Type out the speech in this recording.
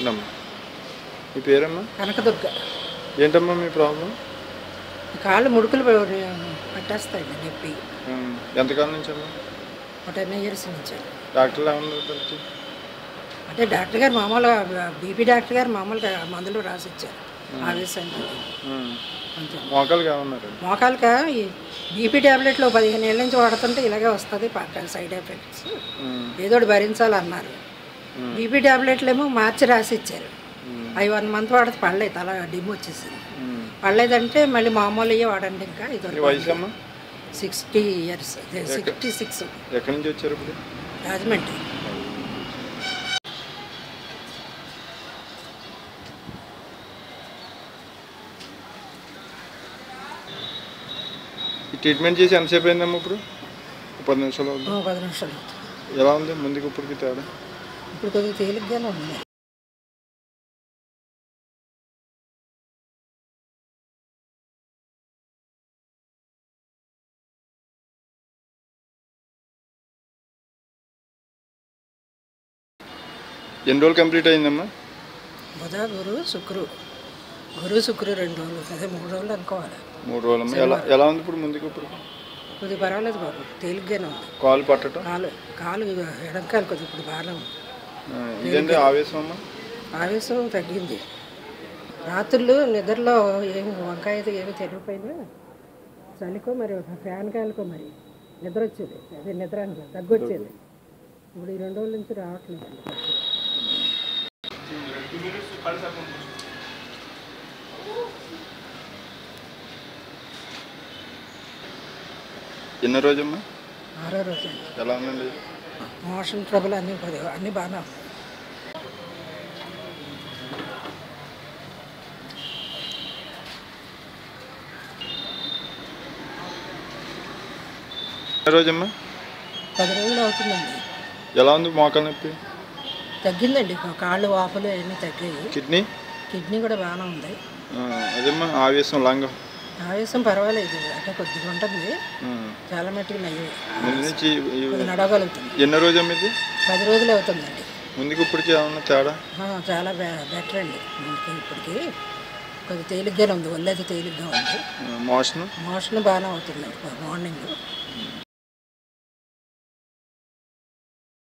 చెప్పండమ్మా. మీ పేరమ్మా? కనకదుర్గ. ఏంటమ్మా మీ ప్రాబ్లం? కాళ్ళు ముడుకులు పట్టేస్తాయండి నొప్పి. ఎంతకాలం నుంచి అమ్మా? ఒక 10 years నుంచి. డాక్టర్లు ఏమన్నారు? అంటే డాక్టర్ గారు మామూలుగా బీపీ డాక్టర్ గారు మామూలుగా మందులు రాసిచ్చారు ఆవేశానికి. మోకాలుగా ఏమన్నారు? మోకాలుగా ఈ బీపీ ట్యాబ్లెట్లు 15 ఏళ్ళ నుంచి వాడుతుంటే ఇలాగే వస్తుంది సైడ్ ఎఫెక్ట్స్, ఏదో భరించాలన్నారు. బీపీ ట్యాబ్లెట్లు ఏమో మార్చి రాసిచ్చారు. అవి 1 month వాడితే పడలేదు, తల డిమ్ వచ్చేసింది. పడలేదంటే మళ్ళీ మామూలు అయ్యే వాడండి. ఇంకా ఇది 60 years, 66. ఎక్కడి నుంచి వచ్చారు ఇప్పుడు? రాజమండ్రి. ఈ ట్రీట్మెంట్ చేసి ఎంతసేపు అయిందమ్మా? ఇప్పుడు 10 నిమిషాలు అవుతుంది. 10 నిమిషాలు. ఎలా ఉంది ముందుకు ఇప్పటికి తేడా? ఇప్పుడు కొద్దిగా తేలిగ్గానే ఉంది. ఎన్ని రోజులు కంప్లీట్ అయిందమ్మా? బుధ గురు శుక్రు 2 రోజులు, అదే 3 రోజులు అనుకోవాలి. 3 రోజులు. ఎలా ఉంది ఇప్పుడు ముందుకు? ఇప్పుడు కొద్దిగా పర్వాలేదు బాబు, తేలిగ్గానే ఉంది. కాలు పట్టడం? కాలు ఎడంకాలు కొద్దిగా ఇప్పుడు బాగానే ఉంది. ఇదండి ఆవేశం అమ్మా? ఆవేశం తగ్గింది. రాత్రులు నిద్రలో వంకాయ ఏమి తెలియపోయినా చలికో మరి ఫ్యాన్ కాయలకో మరి నిద్ర వచ్చేది, అదే నిద్ర తగ్గొచ్చేది. ఇప్పుడు ఈ 2 రోజుల నుంచి రావట్లేదు. ఎన్నో రోజమ్మా? 6వ రోజు. ఎలా ఉందండి? మోషన్ ట్రబుల్ అన్నీ బాగానే ఉన్నాయి. రోజమ్మా? 10 రోజులు అవుతుందండి. ఎలా ఉంది మోకాలు నొప్పి? తగ్గిందండి, కాళ్ళు వాపులు అవన్నీ తగ్గాయి. కిడ్నీ కూడా బాగానే ఉంది. అదేమ్మా ఆవేశం లాంగ్? ఆవేశం పర్వాలేదు, అంటే కొద్దిగా ఉంటుంది, చాలా మట్టుకు నుంచి నడవగలుగుతుంది. ఎన్నో రోజు అమ్మ ఇది? 10 రోజులు అవుతుందండి. ముందుకు ఇప్పటికి ఏమన్నా తేడా? చాలా బెటర్ అండి. ఇప్పటికి కొద్దిగా తేలిగ్గానే ఉంది, ఒళ్ళైతే తేలిగ్గా ఉంది. మోషన్ బాగానే అవుతుందండి మార్నింగ్.